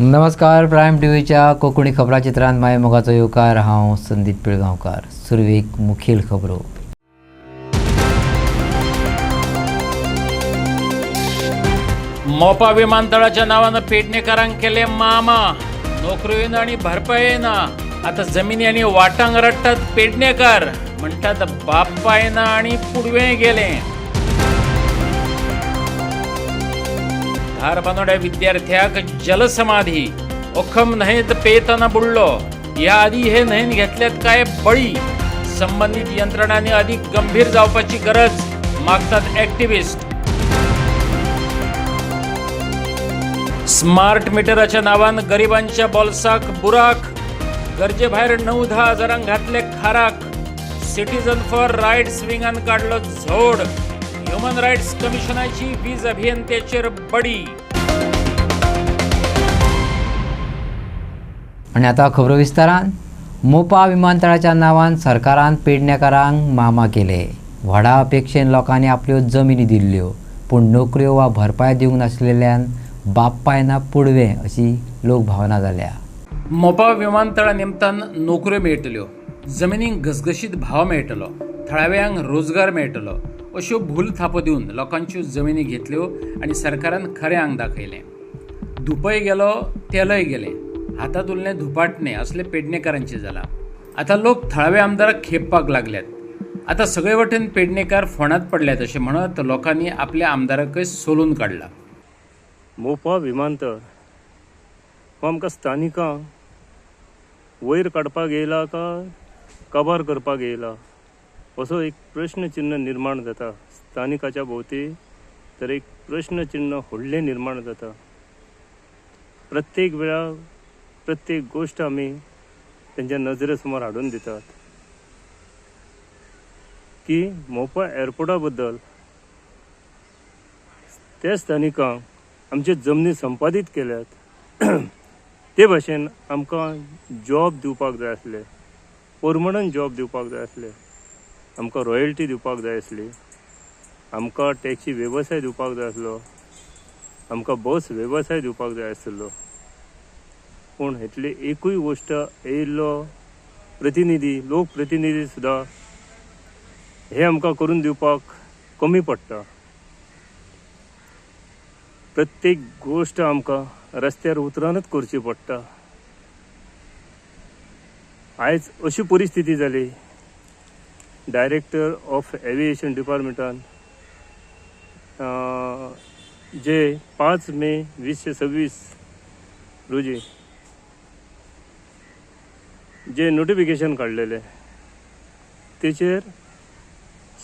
नमस्कार. प्रायम टीव्हीच्या कोकणी खबराचित्रांत माय मोगाचो येवकार. हांव संदीप पिळगांवकार. सुरवेक मुखेल खबरो. मोपा विमानतळाच्या नावानं पेडणेकारांक केले मामा. नोकऱ्यो आणि भरपाय ना. आता जमिनी आणि वाटांक रडटात पेडणेकार. म्हणटात बाप्पा येना आणि पुडवे गेले. धार बांदोड्या विद्यार्थ्याक जलसमाधी. ओखम न्हयेत पेतना बुडलो. या आधी हे न्हयेन घेतल्यात काय बळी. संबंधित यंत्रणांनी अधिक गंभीर जावपाची गरज मागतात ऍक्टिव्हिस्ट. स्मार्ट मीटराच्या नावान गरिबांच्या बॉल्साक बुराक. गरजे भायर 9-10 हजारांक घातले खाराक. सिटीजन फॉर रायट्स विंगान काढलो झोड. ह्युमन रायट्स कमिशनाची वीज अभियंत्याचेर बडी. आणि आता खबरो विस्तारान. मोपा विमानतळाच्या नावान सरकारान पेडणेकारांक मामा केले. व्हडा अपेक्षेन लोकांनी आपल्यो जमिनी दिल्ल्यो, पूण नोकऱ्यो वा भरपाय दिवंक नाशिल्ल्यान बाप्पा येना पुडवे अशी लोकभावना जाल्या. मोपा विमानतळा निमतान नोकऱ्यो मेळटल्यो, जमिनीक घसघशीत भाव मेळटलो, थळाव्यांक रोजगार मेळटलो अश्यो भूल थापो दिवन लोकांच्यो जमिनी घेतल्यो आनी सरकारान खरें आंग दाखयलें. धुपय गेलो, तेलय गेलें. हातांत उरलें धुपाटणें असले पेडणेकारांचें जालां. आतां लोक थळावे आमदाराक खेपपाक लागल्यात. आतां सगळे वटेन पेडणेकार फोंडांत पडल्यात अशें म्हणत लोकांनी आपल्या आमदाराकय सोलून काडला. मोपा विमानतळ हो आमकां स्थानिकांक वयर काडपाक येयला काय काबार करपाक येयला असो एक प्रश्नचिन्ह निर्माण जाता. स्थानिकाच्या भोवती तर एक प्रश्नचिन्ह व्हडलें निर्माण जाता. प्रत्येक वेळार प्रत्येक गोश्ट आमी तेंच्या नजरे समोर हाडून दितात की मोपा एअरपोर्टा बद्दल त्या स्थानिकांक आमचे जमनी संपादीत केल्यात. ते भाशेन आमकां जॉब दिवपाक जाय आसले, परमनंट जॉब दिवपाक जाय आसले, आमकां रॉयल्टी दिवपाक जाय आसली, आमकां टॅक्सी वेवसाय दिवपाक जाय आसलो, आमकां बस वेवसाय दिवपाक जाय आसलो. पूण हेतली एकूय गोश्ट येयल्लो प्रतिनिधी, लोक प्रतिनिधी सुद्दां हे आमकां करून दिवपाक कमी पडटा. प्रत्येक गोश्ट आमकां रस्त्यार उतरानच करची पडटा. आयज अशी परिस्थिती जाली. डायरेक्टर ऑफ एविएशन डिपार्टमेंटान जे 5 मे 2026 रोजी जे नोटिफिकेशन काडलेले तेचेर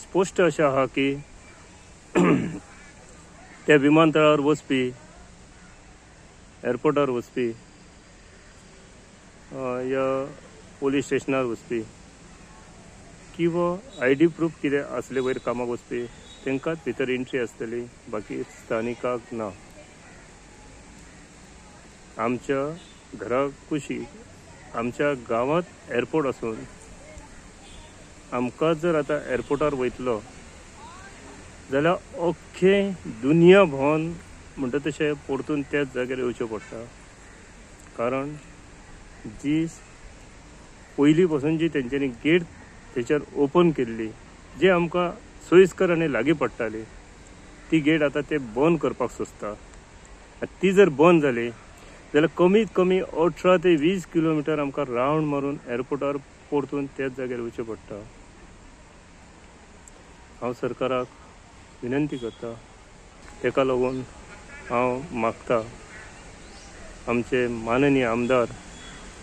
स्पश्ट अशें आहा की त्या विमानतळावर वचपी, एअरपोर्टार वचपी या पोलीस स्टेशनार वचपी किंवा ID प्रूफ कितें असले वयर कामाक वचपी तांकांच भितर एंट्री आसतली, बाकी स्थानिकाक ना. आमच्या घरा कुशीक आमच्या गांवांत एअरपोर्ट आसून आमकां जर आतां एअरपोर्टार वयतलो जाल्यार अख्खें दुनिया भोंवन म्हणटा तशें परतून त्याच जाग्यार येवचें पडटा. कारण जी पयलीं पासून जी तेंच्यांनी गेट तेचेर ओपन केल्ली, जे आमकां सोयीस्कर आनी लागीं पडटाली, ती गेट आतां ते बंद करपाक सोंसता. ती जर बंद जाली जाल्यार कमीत कमी 18 ते 20 किलोमिटर आमकां रावंड मारून एअरपोर्टार परतून त्याच जाग्यार येवचें पडटा. हांव सरकाराक विनंती करता, तेका लागून हांव मागता आमचे माननीय आमदार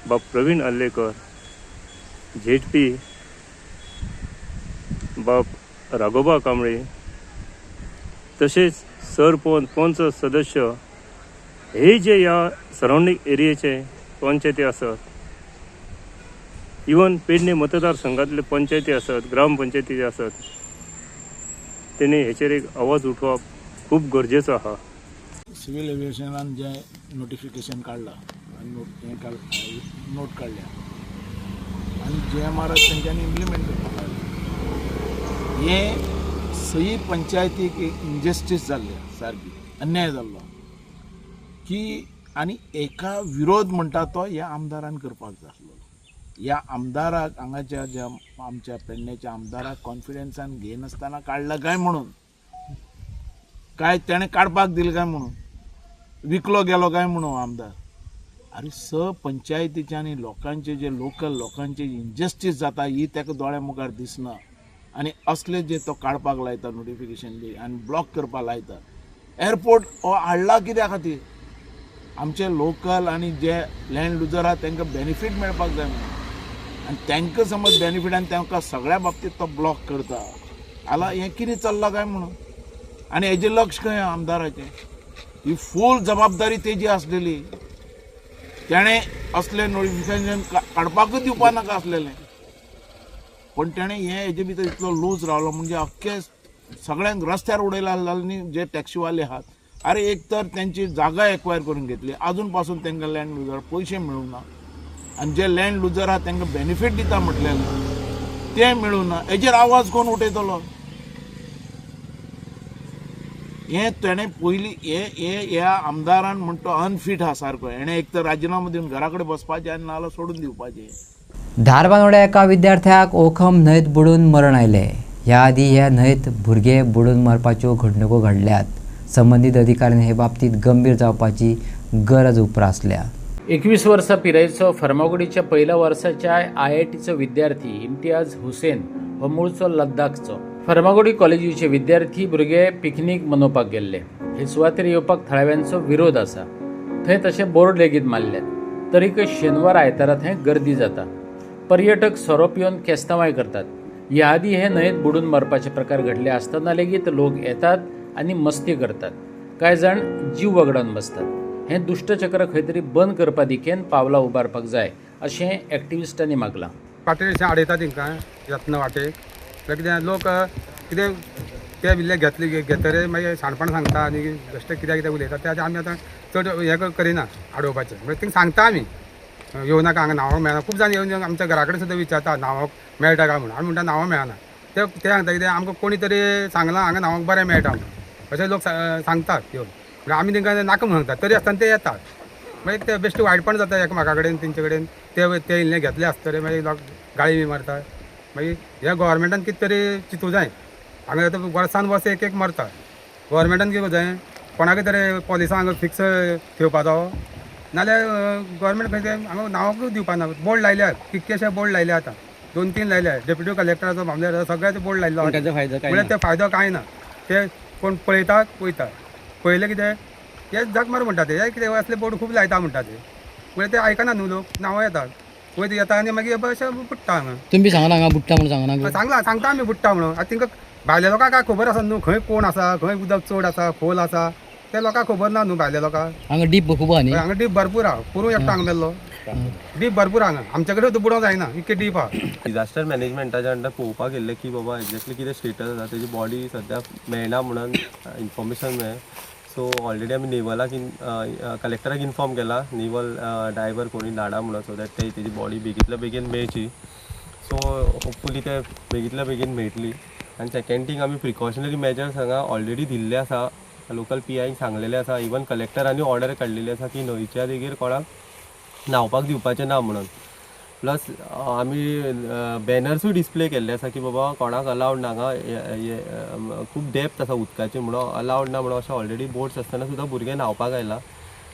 बाब प्रवीण आल्लेकर, झेडपी बाब राघोबा कांबळे, तसेच सरपंच, पंच सदस्य हे जे ह्या सरावंडींग एरियेचे पंचायती आसात, इवन पेडणे मतदारसंघातले पंचायती आसात, ग्रामपंचायती आसात, तेणी हेचेर एक आवाज उठोवप खूब गरजेचो आहा. सिव्हिल एव्हिएशनान जे नोटिफिकेशन काढला आणि नोट काढल्या आणि JMR तेंच्यांनी इम्प्लिमेंट करपाक लागले. हे सही पंचायतीक एक इनजस्टीस जाल्ले, सारकी अन्याय जाल्लो की आनी एका विरोध म्हणटा तो ह्या आमदारान करपाक जाय आसलो. ह्या आमदाराक हांगाच्या ज्या आमच्या पेडण्याच्या आमदाराक कॉन्फिडन्सान घेनासतना काडला काय म्हणून, काय तेणें काडपाक दिलें काय म्हणून, विकलो गेलो काय म्हणून आमदार. अरे पंचायतीचे आनी लोकांचे जे लोकल लोकांचे इनजस्टीस जाता ही तेका दोळ्या मुखार दिसना आनी असले जे तो काडपाक लायता नोटिफिकेशन बी आनी ब्लॉक करपाक लायता. एअरपोर्ट हो हाडला कित्या खातीर? आमचे लोकल आनी जे लँड लुजर आहा तांकां बेनिफीट मेळपाक जाय म्हणून, आनी तांकां समज बेनिफीट आनी तांकां सगळ्या बाबतींत तो ब्लॉक करता जाल्यार हें कितें चल्लां काय म्हणून. आनी हेजें लक्ष खंय आमदाराचें? ही फूल जबाबदारी तेजी आसलेली. तेणें असलें नोटिफिकेशन काडपाकूच दिवपा नाका आसलेलें, पण तेणें हेजे भितर इतलो लूज रावलो म्हणजे अख्खे सगळ्यांक रस्त्यार उडयला न्ही जे टॅक्सीवाले आहात. अरे एक तर त्यांची जागा एक्वायर करून घेतली, अजून पासून तांकां लँड लुजर पयशे मेळूंक ना, आनी जे लँड लुजर आहा तांकां बेनिफीट दिता म्हटलेलें तें मेळूंक ना. हेजेर आवाज कोण उठयतलो? हे तेणें पयलीं ह्या आमदारान म्हणटा तो अनफीट आहा सारको. हेणें एक तर राजिनामो दिवन घरा कडेन बसपाचें आनी नाल्यार सोडून दिवपाचें. धारबांदोड्या एका विद्यार्थ्याक ओखम न्हंयत बुडून मरण आयलें. ह्या आदी ह्या न्हंयत भुरगे बुडून मरपाच्यो घडणुको घडल्यात. संबंदीत अधिकाऱ्यान हे बाबतींत गंभीर जावपाची गरज उपरासल्या. 21 वर्सां पिरायेचो फर्मागुडीच्या पहिल्या वर्साच्या IITचो विद्यार्थी इम्तियाज हुसेन हो मूळचो लद्दाखचो. फर्मागुडी कॉलेजीचे विद्यार्थी भुरगे पिकनीक मनोवपाक गेल्ले. हे सुवातेर येवपाक थळाव्यांचो विरोध आसा. थंय तशे बोर्ड लेगीत मारल्यात. तरीकय शेनवार आयतारा थंय गर्दी जाता. पर्यटक सोरोप येवन केस्तांवाय करतात. ह्या आदी हे न्हंयत बुडून मरपाचे प्रकार घडले आसतना लेगीत लोक येतात आनी मस्ती करतात. कांय जाण जीव वगडावन बसतात. हें दुष्टचक्र खंय तरी बंद करपा दिकेन पावलां उबारपाक जाय अशें एक्टिविस्टांनी मागलां. वाटेर अशें आडयता तांकां यत्न वाटेक कितें लोक कितें ते बिल्ले घेतरे मागीर शाणपण सांगता आनी बेश्टे कितें उलयता ते आमी आतां चड हें करिना आडोवपाचें. म्हणजे तांकां सांगता आमी येवं नाका, हांगा नांवां मेळना. खूब जाण येवन आमच्या घरा कडेन सुद्दां विचारता नांवां मेळटा काय म्हणून. आमी म्हणटा नांवां मेळना. ते सांगता कितें आमकां कोणी तरी सांगलां हांगा नांवांक बरें मेळटा म्हणून अशें लोक सांगतात येवन. म्हणजे आमी तांकां नाका म्हणून सांगतात तरी आसतना ते येतात. मागीर ते बेश्टे वायटपण जाता एकामेका कडेन तेंचे कडेन. ते इल्लें घेतले आसतले मागीर लोक गाळी बी मारतात. मागीर ह्या गोवोरमेंटान कितें तरी चिंतूं जाय. हांगा आतां वर्सान वर्स एक मरता. गोवोरमेंटान कितें जाय कोणाकय तरी पॉलिसां हांगा फिक्स ठेवपाचो नाल्यार गोवोरमेंट खंय हांगा नांवांकूच दिवपा ना. बोर्ड लायल्यात कितकेशे बोर्ड लायले आतां 2-3 लायल्या. डेप्युटी कलेक्टराचो मामलेदार सगळ्याचो बोर्ड लायलो म्हळ्यार ते फायदो कांय ना. ते कोण पळयतात वयतात. पळयलें कितें हे जग मार म्हणटा ते कितें असले बोर्ड खूब लायता म्हणटा ते म्हळ्यार ते आयकना न्हू लोक. नांवां येतात वयर येता आनी मागीर अशें बुडटा हांगा. तुमी सांगना हांगा बुडटा म्हणून सांगता आमी बुडटा म्हणून. आतां तांकां भायल्या लोकांक काय खबर आसा न्हू खंय कोण आसा, खंय उदक चड आसा खोल आसा ते लोकांक खबर ना न्हू भायल्या लोकांक. हांगा डीप खूब आहा न्ही. हांगा डीप भरपूर आहा. पुरू एकटो हांगा मेल्लो डीप भरपूर हांगा. आमचे कडेन सुद्दां बुडोवंक जायना इतके डीप आहा. डिजास्टर मॅनेजमेंटाच्या अंडर पळोवपाक गेल्ले की बाबा एक्झॅक्टली कितें स्टेटस आसा तेजी बॉडी सद्या मेळना म्हणून इन्फॉर्मेशन मेळ्ळें. सो ऑलरेडी आमी नेवलाक कलेक्टराक इन्फॉर्म केला. नेवल ड्रायव्हर कोणी धाडा म्हणून सो दॅट तेजी बॉडी बेगींतल्या बेगीन मेळची. सो होपफुली ते बेगींतल्या बेगीन मेळटली. आनी सेकंड थींग आमी प्रिकॉशनरी मेजर्स हांगा ऑलरेडी दिल्ले आसा. लोकल PIक सांगलेलें आसा. इवन कलेक्टरांनी ऑर्डर काडलेली आसा की न्हंयच्या देगेर कोणाक न्हांवपाक दिवपाचें ना म्हणून. प्लस आमी बॅनर्सूय डिस्प्ले केल्ले आसा की बाबा कोणाक अलावड नाका. खूब डेप्थ आसा उदकाची म्हणून अलावड ना म्हणून अशें ऑलरेडी बोट्स आसतना सुद्दां भुरगे न्हांवपाक आयला.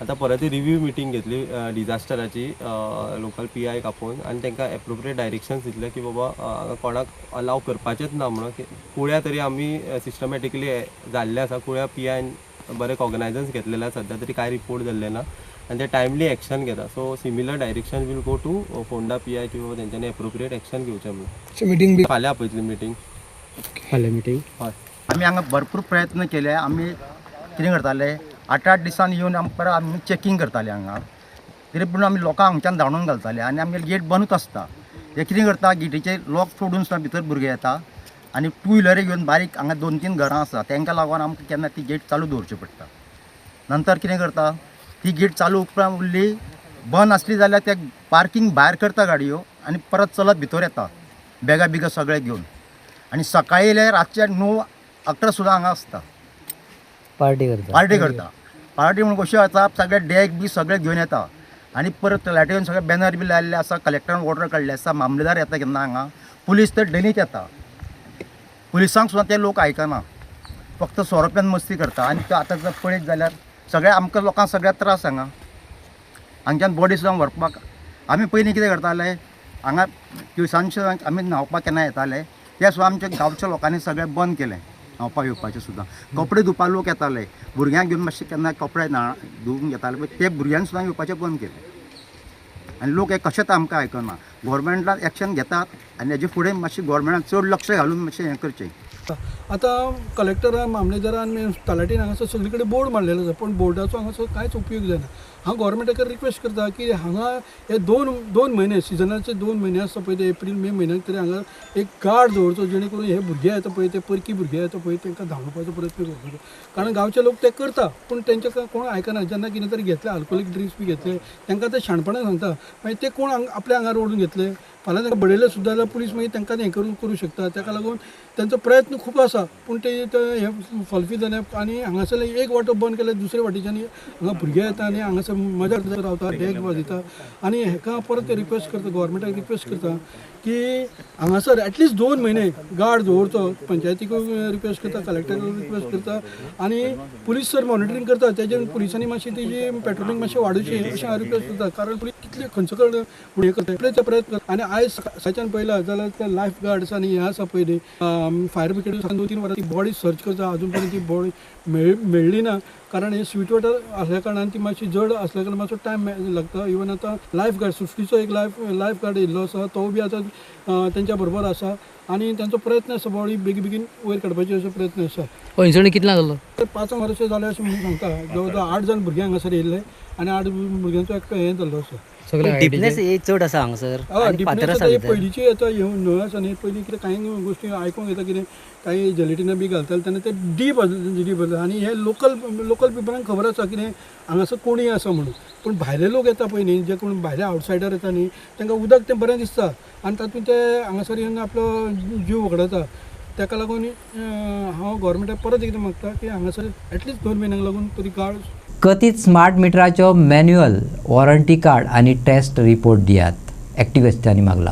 आतां परत रिव्यू मिटींग घेतली डिजास्टराची लोकल PIक आपोवन आनी तांकां एप्रोप्रिएट डायरेक्शन्स दितले की बाबा कोणाक अलाव करपाचेंच ना म्हणून. कुळ्या तरी आमी सिस्टमॅटिकली जाल्ले आसा. कुळ्या PIन बरे कॉग्नायजन्स घेतलेले आसा. सद्या तरी कांय रिपोर्ट जाल्ले ना आनी ते टायमली एक्शन घेता. So similar direction will go to Ponda PI की बाबा तेंच्यांनी एप्रोप्रिएट एक्शन घेवचें म्हणून. मिटींग बी फाल्यां आपयतली मिटींग. फाल्यां मिटींग. हय आमी हांगा भरपूर प्रयत्न केले. आमी कितें करताले 8-8 दिसान येवन आमी चॅकींग करताले हांगा. तरी पूण आमी लोकांक हांगच्यान धांवून घालताले आनी आमगे गेट बंदूच आसता. हे कितें करता गेटीचे लॉक सोडून सुद्दां भितर भुरगे येता आनी टू व्हिलरी घेवन बारीक हांगा 2-3 घरां आसा तांकां लागून आमकां केन्ना ती गेट चालू दवरची पडटा. नंतर कितें करता ती गेट चालू उपरांत उरली बंद आसली जाल्यार ते पार्किंग भायर करता गाडयो आनी परत चलत भितर येता बेगा सगळे घेवन. आनी सकाळी रातचे 9-11 सुद्दां हांगा आसता पार्टी करता. पार्टी म्हणून कश्यो येता सगळे डॅक बी सगळे घेवन येता आनी परत लायटीन सगळे बॅनर बी लायल्ले आसा कलेक्टरान ऑर्डर काडले आसा मामलेदार येता केन्ना हांगा पुलीस तर डेलीच येता पुलिसांक सुद्दां ते लोक आयकना फक्त 100 रुपयान मस्ती करता आनी तो आतां जर पळयत जाल्यार सगळे आमकां लोकांक सगळ्यात त्रास हांगा हांगच्यान बॉडी सुद्दां व्हरपाक आमी पयलीं कितें करताले हांगा तिळसांजचे आमी न्हांवपाक केन्ना येताले ते सुद्दां आमच्या गांवच्या लोकांनी सगळें बंद केलें न्हांवपाक येवपाचें सुद्दां कपडे धुवपाक लोक येताले भुरग्यांक घेवन मातशें केन्ना कपडे धुवूंक येताले पळय ते भुरग्यांक सुद्दां येवपाचें बंद केलें आनी लोक हे कशेंच आमकां आयकना गोवोरमेंटान एक्शन घेतात आनी हेजे फुडें मातशें गोवोरमेंटान चड लक्ष घालून मातशें हें करचें आतां कलेक्टरान मामलेदारान तलाटीन हांगासर सगळे कडेन बोर्ड मारलेलो आसा पण बोर्डाचो हांगासर कांयच उपयोग जायना हांव गोवोरमेंटाक रिक्वेस्ट करता की हांगा हे दोन म्हयने सिजनाचे 2 म्हयने आसता पळय ते एप्रील मे म्हयन्याक तरी हांगा एक गार्ड दवरचो जेणे करून हे भुरगे येता पळय ते परकी भुरगे येता पळय तांकां धांवपाचो प्रयत्न करपाचो कारण गांवचे लोक ते करता पूण तेंच्या कोण आयकना जेन्ना कितें तरी घेतले अल्कोहोलीक ड्रिंक्स बी घेतले तांकां ते शाणपणां सांगता मागीर ते कोण आपल्या आंगार ओडून घेतले फाल्यां तांकां बडयले सुद्दां जाल्यार पुलीस मागीर तांकां हें करूं शकता ताका लागून तांचो प्रयत्न खूब आसा पूण ते हे फलफील जाले आनी हांगासर एक वाटो बंद केल्यार दुसरे वाटेच्यान हांगा भुरगे येता आनी हांगासर मजा रावता डेक वाजयता आनी हाका परत रिक्वेस्ट करता गोवोरमेंटाक रिक्वेस्ट करता की हांगासर एटलिस्ट 2 म्हयने गार्ड दवरचो पंचायतीकूय रिक्वेस्ट करता कलेक्टराक रिक्वेस्ट करता आनी पुलीस सर मॉनिटरींग करता तेजेर पुलिसांनी मातशी तेजी पेट्रोलिंग मातशें वाडोवची अशें हांव रिक्वेस्ट करता कारण पुलीस कितले खंयचो कडेन हे करता प्रयत्न आनी आयज सकाळच्यान पळयला जाल्यार ते लायफ गार्ड्स आनी हे आसा पळय फायर ब्रिगेड 2-3 वरां ती बॉडी सर्च करता अजून पर्यंत ती बॉडी मेळ्ळी ना कारण हे स्वीट वॉटर असल्या कारणान ती मातशी जड असल्या कारणान मातसो टायम लागता इवन आतां लायफ गार्ड सुस्तीचो एक लायफ गार्ड येयल्लो आसा तो बी आतां तेंच्या बरोबर आसा आनी तांचो प्रयत्न आसा बॉडी बेगीन वयर काडपाचो असो प्रयत्न आसा इंसिडंट कितला जालो 5 वर्सां जाले अशें म्हणून सांगता जवळ जवळ 8 जाण भुरगे हांगासर येयल्ले आनी 8 भुरग्यांचो एक हें जाल्लो आसा डिफनेस चड आसा हांगासर पयलींची आतां न्हंय आसा न्ही पयलीं कितें कांय गोश्टी आयकूंक येता कितें काही जलेटिना बी घालताले तेन्ना ते डीप आनी हे लोकल पिपलांक खबर आसा कितें हांगासर कोणी आसा म्हणून पूण भायले लोक येता पळय न्ही जे कोण भायले आवटसायडर येता न्ही तांकां उदक तें बरें दिसता आनी तातूंत ते हांगासर येवन आपलो जीव वगडायता ताका लागून हांव गोवोरमेंटाक परत एकदां मागता की हांगासर एटलिस्ट 2 म्हयन्यांक लागून तरी गार्ड कथीत स्मार्ट मिटराच्यो मॅन्युअल वॉरंटी कार्ड आणि टेस्ट रिपोर्ट दियात एक्टिविस्टांनी मागला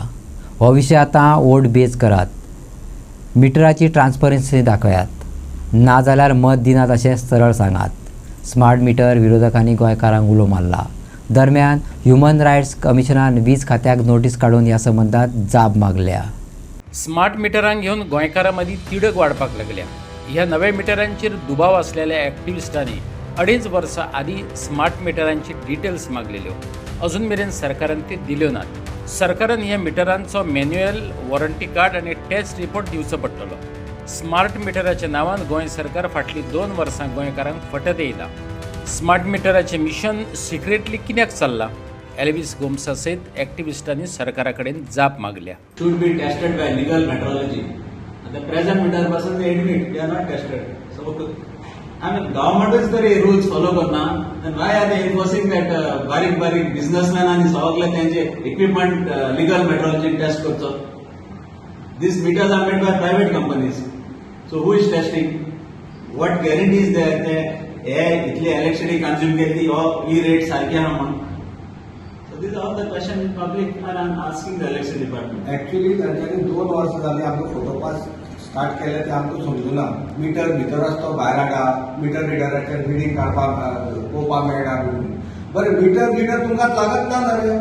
हो विशय आतां वोट बेज करात मिटराची ट्रान्सपरन्सी दाखयात नाजाल्यार मत दिनात अशें सरळ सांगात स्मार्ट मिटर विरोधकांनी गोंयकारांक उलो मारला दरम्यान ह्युमन रायट्स कमिशनान वीज खात्याक नोटीस काडून ह्या संबंधात जाब मागल्या स्मार्ट मिटरांक घेवन गोंयकारां मदीं तिडक वाडपाक लागल्या ह्या नव्या मिटरांचेर दुबाव असलेल्या एक्टिविस्टांनी 2.5 वर्सां आदीं स्मार्ट मिटरांची डिटेल्स मागलेल्यो अजून मेरेन सरकारान ते दिल्यो नात सरकारान ह्या मिटरांचो मॅन्युअल वॉरंटी कार्ड आनी टेस्ट रिपोर्ट दिवचो पडटलो स्मार्ट मिटराच्या नांवान गोंय सरकार फाटलीं 2 वर्सां गोंयकारांक फटत येयला स्मार्ट मिटराचें मिशन सिक्रेटली कित्याक चल्लां एल्विस गोम्सा सयत एक्टिविस्टांनी सरकारा कडेन जाप मागल्या should be tested by legal metrology. And the present meter person they admit they are not tested. So, I mean, government is the rules follow करना. Then why are they enforcing that बारीक businessmen आणि सगळे त्यांचे equipment legal metrology test करतो? These meters are made by private companies. So who is testing? What guarantee is there that Italy electricity consume केली or e-rate सारखे ना म्हणून? These are all the questions public and I'm asking the election department. Actually, त्यांच्यानी 2 वर्ष झाली आमचं फोटोपास start केलं ते आमकां समजुना मिटर भितर आसतो भायर हाडा मिटर रिडराचेर रिडींग काडपाक पळोवपाक मेळटा बरें मिटर तुमकां लागत ना रे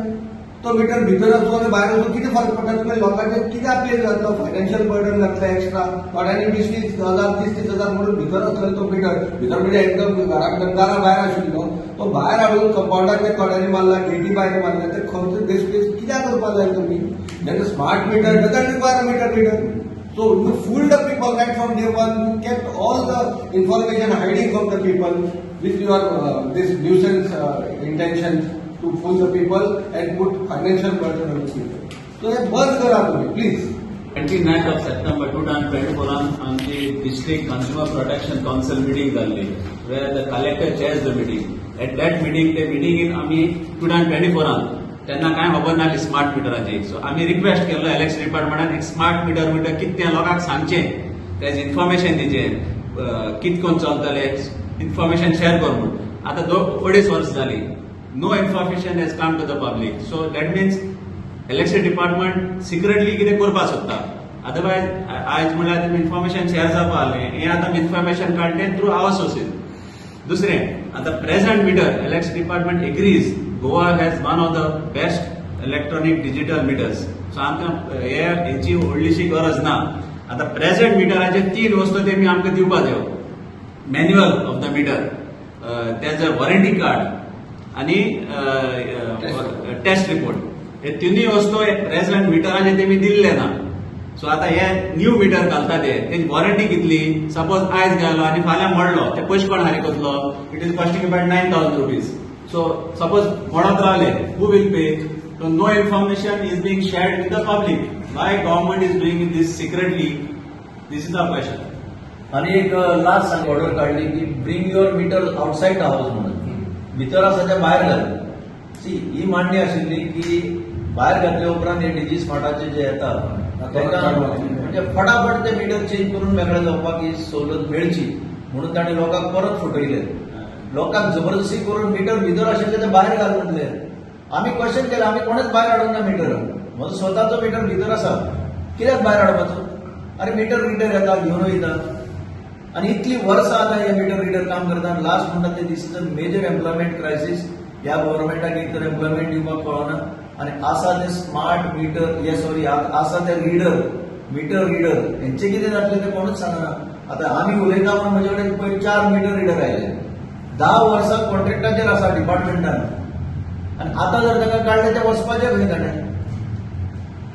तो मिटर भितर आसलो आनी भायर वचून कितें फरक पडटा तुमी लोकांचेर कितें आपले जातलो फायनान्शियल बर्डन जातलें एक्स्ट्रा थोड्यांनी 20,000 30,000 म्हणून भितर आसलो तो भितर म्हणजे एकदम घरा भायर आशिल्लो तो भायर हाडून कंपाउंडाचेर थोड्यांनी मारला गेटी भायर मारला ते खर्च बेस कित्याक करपाक जाय तुमी जेन्ना smart meter doesn't require meter reader So you fooled the people right from day one. You kept all the information hiding from the people with your this nuisance intention to fool the people and put financial burden on the people. So that was the argument, please. 29th of September 2024 on the District Consumer Protection Council meeting झाली where the collector chairs the meeting. At that meeting, the meeting in आम्ही 2024 त्यांना काय खबर नासली smart मिटराची so आम्ही request केलो election डिपार्टमेंटान एक स्मार्ट मिटर कितें लोकांक सांगचे तेज इन्फॉर्मेशन दिचे कितकोन चलतले इन्फॉर्मेशन शेअर कर म्हणून आता 2-2.5 वर्स जाली. No information has come to the public. So that means election department secretly कितें करपाक सोदता. अदरवायज आयज म्हळ्यार तुमी इन्फॉर्मेशन शेअर जावपा आसलें. हें आतां इन्फॉर्मेशन काडलें थ्रू आवर सोर्सीस. दुसरें, आता present meter election department agrees Goa has one of the best electronic digital meters. So आमकां हेची व्हडलीशी गरज ना. आता प्रेझेंट मिटराचे 3 वस्तू तेमी आमकां दिवपा जायो. मॅन्युअल ऑफ द मिटर, तेजो वॉरंटी कार्ड आनी टेस्ट रिपोर्ट. हे तिनूय वस्तू प्रेझेंट मिटराचे तेमी दिल्ले ना. सो आता हे न्यू मिटर घालता तेजी वॉरंटी कितली. सपोज आयज गेलो आनी फाल्यां मोडलो, ते पयशे कोण हारी करतलो. It is costing about 9,000 rupees. So suppose मोडत रावले, who will pay. So no information is being shared with the public. Why government is doing this secretly? This is the question. आणि एक लास्ट ऑर्डर काढली की bring your meter outside the house म्हणून. भितर आसा ते भायर घाल. सी ही मांडणी आशिल्ली की भायर घातले उपरांत हे डीजी स्मार्टाचे जे येतात ताका म्हणजे फटाफट ते मीटर चेंज करून वेगळे जावपाक ही सवलत मेळची म्हणून ताणें लोकांक परत फटयले. लोकांक जबरदस्ती करून मीटर भितर आशिल्ले ते भायर घाल म्हटले. आम्ही क्वेश्चन केलं, आम्ही कोणेच बाहेर हाडूंक ना मीटर. म्हजो स्वताचो मीटर भितर आसा, कित्याक भायर हाडपाचो. अरे मीटर रिडर येता, घेवन वयता. आनी इतली वर्सां आतां हे मीटर रिडर काम करता. लास्ट म्हणटा ते this is a major employment crisis. ह्या गव्हर्मेंटाक एक तर एम्प्लॉयमेंट दिवपाक कळना. आनी आसा ते स्मार्ट मीटर, आसा ते रिडर, मीटर रिडर, हेंचे कितें जातलें ते कोणूच सांगना. आतां आमी उलयता म्हणून म्हजे कडेन पयर 4 मीटर रिडर आयले. 10 वर्सां कॉन्ट्रॅक्टाचेर आसा डिपार्टमेंटान. आणि आता जर ताका काढले ते वचपाचे खंय ताणें.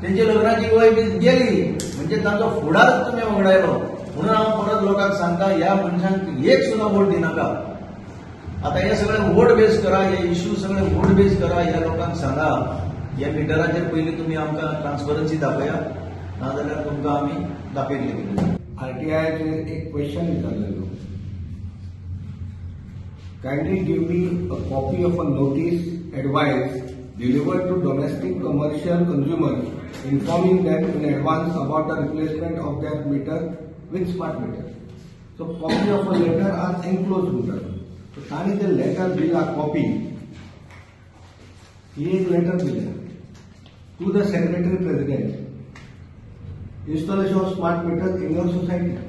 तेंची लग्नाची वय बी गेली म्हणजे तांचो फुडारच तुमी वगडायलो. म्हणून हांव परत लोकांक सांगता, ह्या मनशांक एक सुद्दां वोट दिनाका. आता हे सगळे वोट बेस करा, हे इश्यू सगळे वोट बेस करा. ह्या लोकांक सांगा ह्या मिटराचेर पयलीं तुमी आमकां ट्रान्सपरन्सी दाखया, नाजाल्यार तुमकां आमी दाखयतले. आरटीआयचे एक question विचारलेलो. Kindly give me a copy of a notice advice delivered to domestic commercial consumers informing them in advance about the replacement of their meter with smart meter. So copy of a letter are enclosed meter. So ताणी ते letter दिला copy. ही एक letter दिला to the secretary president. Installation of smart meters in your society.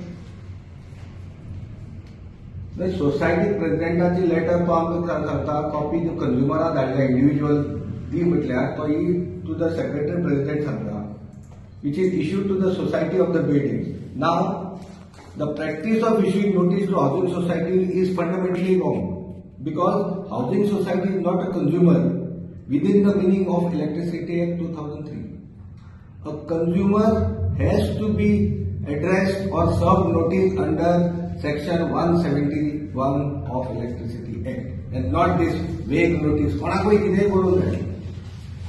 Society प्रेसिडेंटाची letter तो आमकां सांगता copy कंज्युमराक धाडल्या इंडिव्हिज्युअल दी म्हटल्यार तो ही टू द सेक्रेटरी प्रेसिडेंट सांगता which is issue to the society of the building. Now the practice of issuing notice to housing society is fundamentally wrong because housing society is not a consumer within the meaning of electricity act 2003. A consumer has to be addressed or served notice under section 171 of Electricity Act and not this vague notice. कोणाकोय कितेंय करूंक जाय.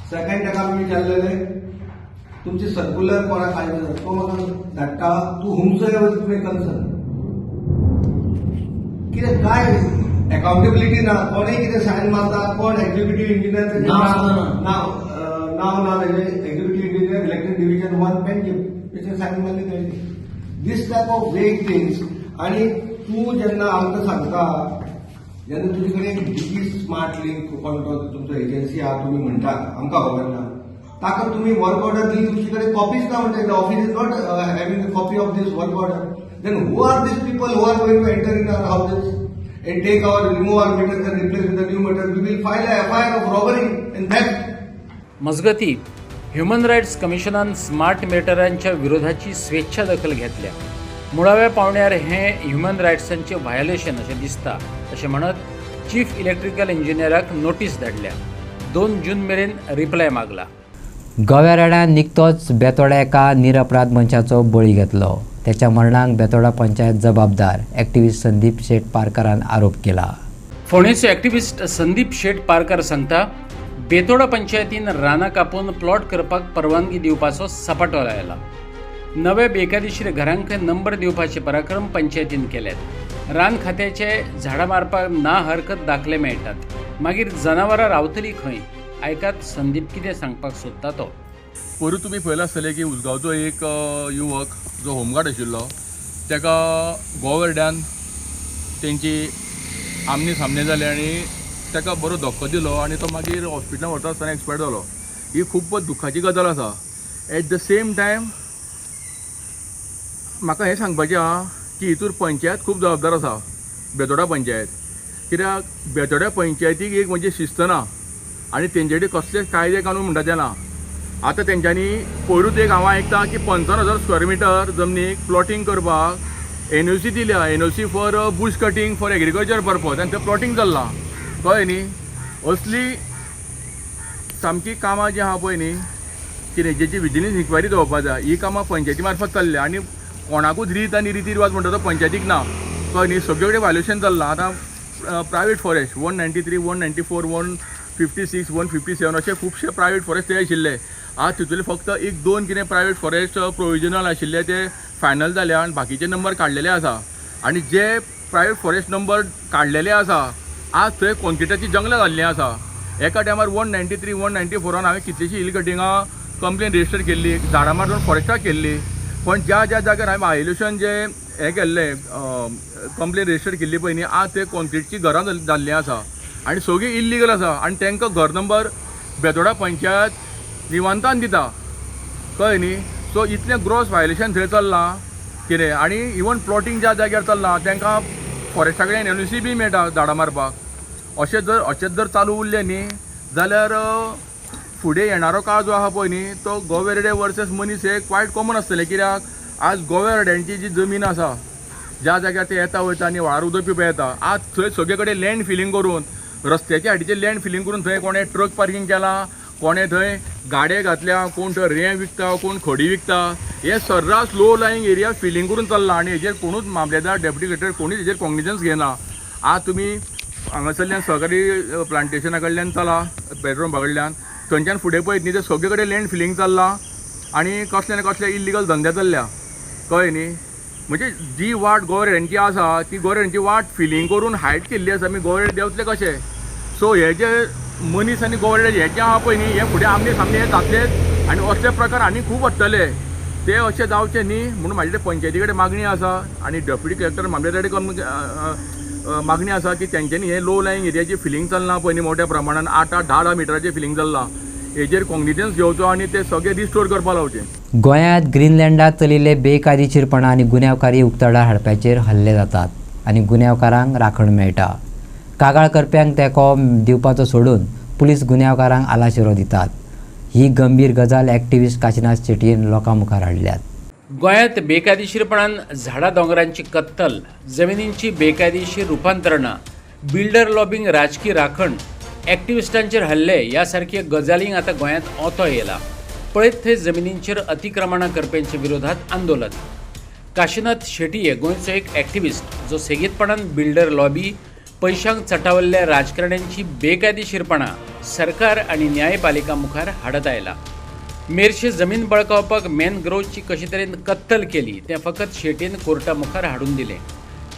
Second ताका आमी विचारलेले तुमची circular कोणाक आयला तो म्हाका धाडटा तूं हुमसर तुवें कन्सर्न. कितें काय अकाउंटेबिलिटी ना. कोणेय कितें सायन मारता, कोण एक्झिक्युटिव्ह इंजिनियर तेजें नाव ना तेजें executive engineer electric division 1 Panjim तेजें सायन मारली तेणी. दिस टायप ऑफ वेग थिंग्स. आणि तू जेन्ना आमकां सांगता जेन्ना तुजे कडेन डीजी स्मार्ट लिंक तुमचो एजन्सी आहा तुमी म्हणटा आमकां खबर ना ताका तुमी वर्क ऑर्डर दिली तुमचे कडेन कॉपीज ना म्हणटा. The office is not having a copy of this work order. Then who are these people who are going to enter in our houses and take our remove our meters and replace with the new meters? We will file a FIR of robbery and theft. मजगती human rights कमिशनान smart मिटरांच्या विरोधाची स्वेच्छा दखल घेतल्या. मुळाव्या पावण्यार हें human रायट्सांचें violation अशें दिसता अशें म्हणत चीफ इलेक्ट्रिकल इंजिनियराक नोटीस धाडल्या. 2 जून मेरेन रिप्लाय मागला. गोव्या रेड्यान निकतोच बेतोड्या एका निरपराध मनशाचो बळी घेतलो. त्याच्या मरणाक बेतोडा पंचायत जबाबदार एक्टिव्हिस्ट संदीप शेट पारकारान आरोप केला. फोंडेचो एक्टिव्हिस्ट संदीप शेट पारकार सांगता बेतोडा पंचायतीन रानां कापून प्लॉट करपाक परवानगी दिवपाचो सपाटो लायला. नवे बेकायदेशीर घरांक नंबर दिवपाचे पराक्रम पंचायतीन केल्यात. रान खात्याचे झाडां मारपाक ना हरकत दाखले मेळटात. मागीर जनावरां रावतली खंय? आयकात संदीप कितें सांगपाक सोदता तो. पयरूच तुमी पळयलां आसतलें की उसगांवचो एक युवक जो होमगार्ड आशिल्लो ताका गोवा रेड्यान तेंची आमने सामने जाले आनी ताका बरो धक्को दिलो आनी तो मागीर हॉस्पिटलांत व्हरता आसतना एक्सपायर जालो. ही खूब दुखाची गजाल आसा. एट द सेम टायम म्हाका हें सांगपाचें आहा की हितूर पंचायत खूब जबाबदार आसा. बेतोडा पंचायत, कित्याक बेतोड्या पंचायतीक एक म्हणजे शिस्त ना आनी तेंचे कडेन कसलेच कायदे कानून म्हणटा ते ना. आतां तेंच्यांनी पयरूच एक हांव आयकता की 55,000 स्क्वेअर मिटर जमनीक प्लॉटिंग करपाक NOC दिल्या. NOC for Bush cutting for agriculture purpose आनी तें प्लॉटिंग चल्लां. कळ्ळें न्ही. असली सामकी कामां जी आहा पळय न्ही, कितें जेची विजिलन्स इन्क्वायरी दवरपाक जाय, ही कामां पंचायती मार्फत चल्ल्या आनी कोणाकूच रीत आनी रिती रिवाज म्हणटा तो पंचायतीक ना. कळ्ळें न्ही. सगळे कडेन वायलेशन चल्लां. आतां प्रायवेट फॉरेस्ट 193, 194, 156, 157 अशे खुबशे प्रायवेट फॉरेस्ट ते आशिल्ले. आज तितूंतले फक्त 1-2 कितें प्रायवेट फॉरेस्ट प्रोविजनल आशिल्ले ते फायनल जाले आनी बाकीचे नंबर काडलेले आसा. आनी जे प्रायवेट फॉरेस्ट नंबर काडलेले आसा आज थंय कॉन्क्रिटाची जंगलां जाल्लीं आसा. एका टायमार 193, 194 हांवें कितलीशी हिल कटिंगां कंप्लेन रजिस्टर केल्ली, झाडां मारून फॉरेस्टाक केल्ली. पण ज्या जाग्यार हांवें वायलेशन जे हें केल्लें कंप्लेन रजिस्टर केल्ली पळय न्ही, आज ते कॉन्क्रीटची घरां जाल्लीं आसा आनी सगळीं इल्लीगल आसा आनी तांकां घर नंबर बेतोडा पंचायत निवांतान दिता. कळ्ळें न्ही. सो इतलें ग्रॉस वायलेशन थंय चल्लां कितें. आनी इवन प्लॉटिंग ज्या जाग्यार चल्लां तांकां फॉरेस्टा कडेन NOC बी मेळटा झाडां मारपाक. अशेंच जर चालू उरलें न्ही जाल्यार फुडें येणारो काळ जो आहा पळय न्ही तो गोवेरडे वर्सेस मनीस हे क्वायट कॉमन आसतलें. कित्याक आज गोवेरड्यांची जी जमीन आसा ज्या जाग्यार ते येता वयता आनी व्हाळार उदक पिवपा येता, आज थंय सगळे कडेन लँड फिलींग करून रस्त्याच्या हाटीचेर लँड फिलींग करून थंय कोणें ट्रक पार्किंग केलां, कोणें थंय गाडे घातल्या, कोण थंय रें विकता, कोण खडी विकता. हे सर्रास लो लायंग एरिया फिलींग करून चल्लां आनी हेजेर कोणूच मामलेदार डेप्युटी कलेक्टर कोणूच हेजेर कॉग्निजन्स घेना. आज तुमी हांगासरल्यान सहकारी प्लांटेशना कडल्यान चला पेट्रोल पंपा कडल्यान थंयच्यान फुडें पळयत न्ही ते सगळे कडेन लँड फिलींग चल्लां आनी कसले ना कसले इल्लीगल धंदे चल्ल्या. कळ्ळें न्ही. म्हणजे जी वाट गोवोरमेंटाची आसा ती गोवोरमेंटाची वाट फिलींग करून हायट केल्ली आसा. आमी गोवोरमेंट देंवतले कशें. सो हे जे मनीस आनी गोवोरमेंट हे जे आहा पळय न्ही हे फुडें आमने सामने हे जातलेच आनी असले प्रकार आनी खूब वतले. ते अशें जावचें न्ही म्हणून म्हाजे पंचायती कडेन मागणी आसा आनी डेप्युटी कलेक्टर मामलेदार कडेन मागणी आसा की तेंच्यांनी हे लो लायंग एरियाची फिलींग चलना पळय न्ही मोठ्या प्रमाणान 8-10 मिटराचें फिलींग चल्लां. हेजेर कॉग्निजन्स घेवचो आनी ते सगळे रिस्टोर करपाक लावचे. गोंयांत ग्रीनलँडात चलिल्ले बेकायदेशीरपणां आनी गुन्यांवकारी उक्ताडार हाडप्याचेर हल्ले जातात आनी गुन्यांवकारांक राखण मेळटा. कागाळ करप्यांक तेंको दिवपाचो सोडून पुलीस गुन्यांवकारांक आलाशिरो दितात. ही गंभीर गजाल एक्टिव्हिस्ट काशिनाथ शेटयेन लोकां मुखार हाडल्यात. गोंयांत बेकायदेशीरपणान झाडां दोंगरांची कत्तल, जमिनींची बेकायदेशीर रुपांतरणां, बिल्डर लॉबिंग, राजकीय राखण, एक्टिव्हिस्टांचेर हल्ले ह्या सारख्या गजालींक आतां गोंयांत ओतो येयला. पळयत थंय जमिनींचेर अतिक्रमणां करप्यांच्या विरोधात आंदोलन. काशिनाथ शेटये गोंयचो एक एक्टिव्हिस्ट जो सेगीतपणान बिल्डर लॉबी, पयशांक चटावल्ल्या राजकारण्यांची बेकायदेशीरपणां सरकार आनी न्यायपालिका मुखार हाडत आयला. मेरशे जमीन बळकावपाक मॅनग्रोवची कशे तरेन कत्तल केली तें फकत शेटयेन कोर्टा मुखार हाडून दिलें.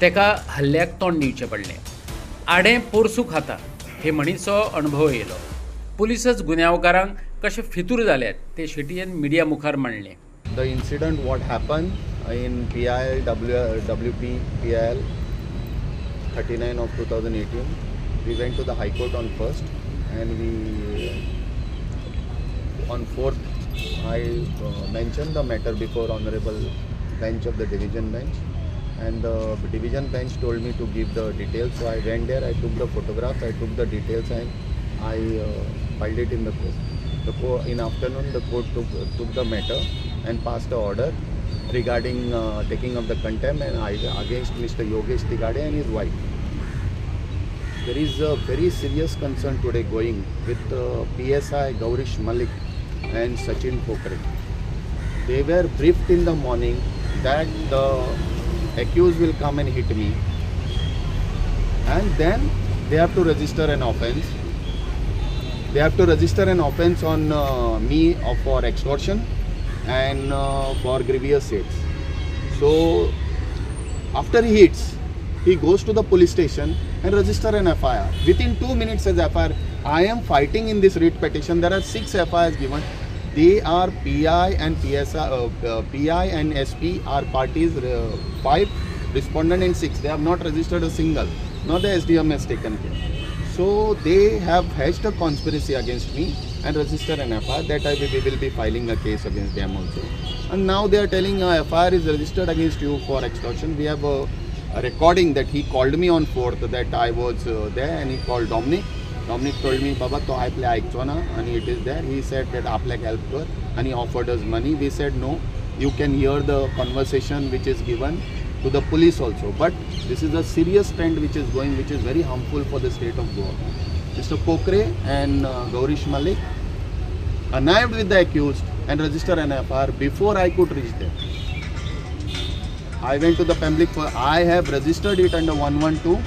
तेका हल्ल्याक तोंड दिवचें पडलें. आडें पोरसूं खाता हे म्हणीचो अणभव येयलो. पुलिसच गुन्यांवकारांक कशे फितूर जाल्यात ते शेटयेन मिडिया मुखार मांडलें. The incident what happened in PIL WP PIL 39 of 2018, we went to the High Court on 1st and we on 4th I mentioned the matter before Honorable Bench of the Division Bench, and the Division Bench told me to give the details. So I went there, I took the photographs, I took the details and I filed it in the court. In afternoon the court took the matter and passed the order regarding taking of the contempt and against Mr. Yogesh Tigade and his wife. There is a very serious concern today going with PSI Gaurish Malik and Sachin Pokre. They were briefed in the morning that the accused will come and hit me, and then they have to register an offence. They have to register an offence on me for extortion and for grievous acts. So after he hits, he goes to the police station and register an FIR. Within 2 minutes says FIR. I am fighting in this writ petition. There are 6 FIRs given. They are PI and PSI, PI and SP are parties, 5 respondent and 6. They have not registered a single. Now the SDM has taken care. So they have hatched a conspiracy against me and registered an FIR that we will be filing a case against them also. And now they are telling FIR is registered against you for extortion. We have a recording that he called me on 4th that I was there, and he called Dominic. Dominic told me, Baba, to I play Aikchona, and it is there. He said that Aplek help her, and he offered us money. We said no. You can hear the conversation which is given to the police also. But this is a serious trend which is going, which is very harmful for the state of Goa. Mr. Pokre and Gaurish Malik connived with the accused and registered an FIR before I could reach them. I went to the public for, I have registered it under 112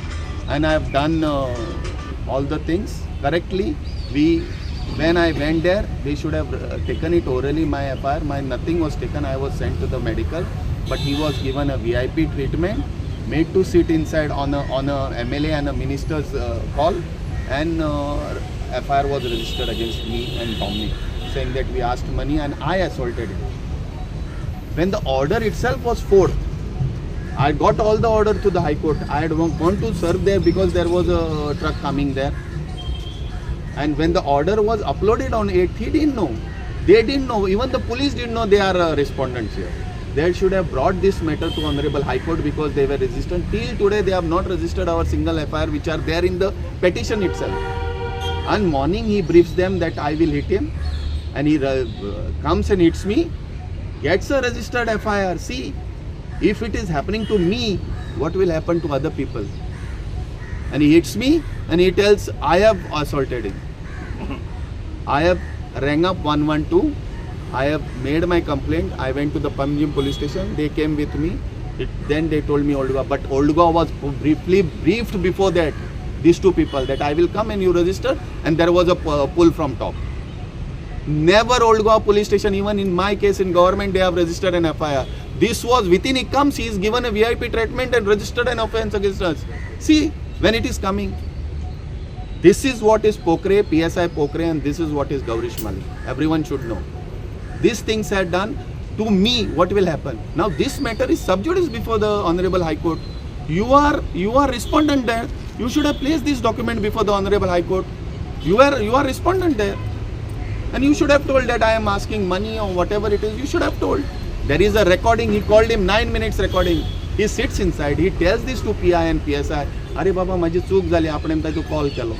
and I have done all the things correctly. When I went there, they should have taken it orally, my FIR. Nothing was taken. I was sent to the medical, but he was given a VIP treatment, made to sit inside on a MLA and a minister's call, and FIR was registered against me and Dominic, saying that we asked money and I assaulted him. When the order itself was 4th, I got all the order to the High Court. I had gone to serve there because there was a truck coming there. And when the order was uploaded on 8th, he didn't know. They didn't know. Even the police didn't know they are respondents here. They should have brought this matter to Honorable High Court because they were resistant. Till today, they have not registered our single FIR which are there in the petition itself. And morning, he briefs them that I will hit him. And he comes and hits me, gets a registered FIR. See, if it is happening to me, what will happen to other people? And he hits me and he tells, I have assaulted him. I have rang up 112. I have made my complaint. I went to the Pamjim police station. They came with me. Then they told me Old Goa. But Old Goa was briefly briefed before that, these two people, that I will come and you register. And there was a pull from top. Never Old Goa police station, even in my case in government, they have registered an FIR. This was within he comes, he is given a VIP treatment and registered an offence against us. See, when it is coming. This is what is Pokre, PSI Pokre, and this is what is Gaurish Malik. Everyone should know. These things are done to me. What will happen? Now this matter is sub judice before the Honorable High Court. You are respondent there. You should have placed this document before the Honorable High Court. You are respondent there. And you should have told that I am asking money or whatever it is. You should have told. There is a recording. He called him 9 minutes recording. He sits inside. He tells this to PI and PSI. अरे बाबा माझी चूक झाली आपण तू call केलो.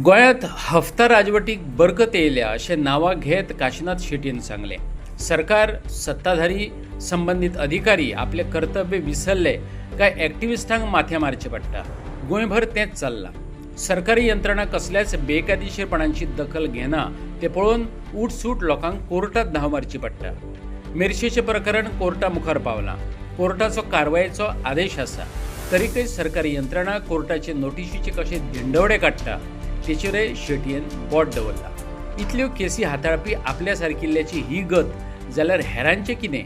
गोंयांत हफ्ता राजवटीक बरकत येयल्या अशें नांवां घेत काशीनाथ शेट्टीन सांगलें. सरकार, सत्ताधारी, संबंधित अधिकारी आपले कर्तव्य विसरले काय एक्टिविस्टांक माथ्या मारचें पडटा. गोंयभर तेंच चल्लां. सरकारी यंत्रणा कसल्याच बेकायदेशीरपणांची दखल घेना ते पळोवन उठसूट लोकांक कोर्टात धांव मारची पडटा. मेर्शेचें प्रकरण कोर्टा मुखार पावलां. कोर्टाचो कारवायेचो आदेश आसा. तरीकय सरकारी यंत्रणा कोर्टाचे नोटिशीचे कशे दिंडवडे काडटा तेचेरय शेटयेन बोट दवरला. इतल्यो केसी हाताळपी आपल्या सारकिल्ल्याची ही गत जाल्यार हेरांचें कितें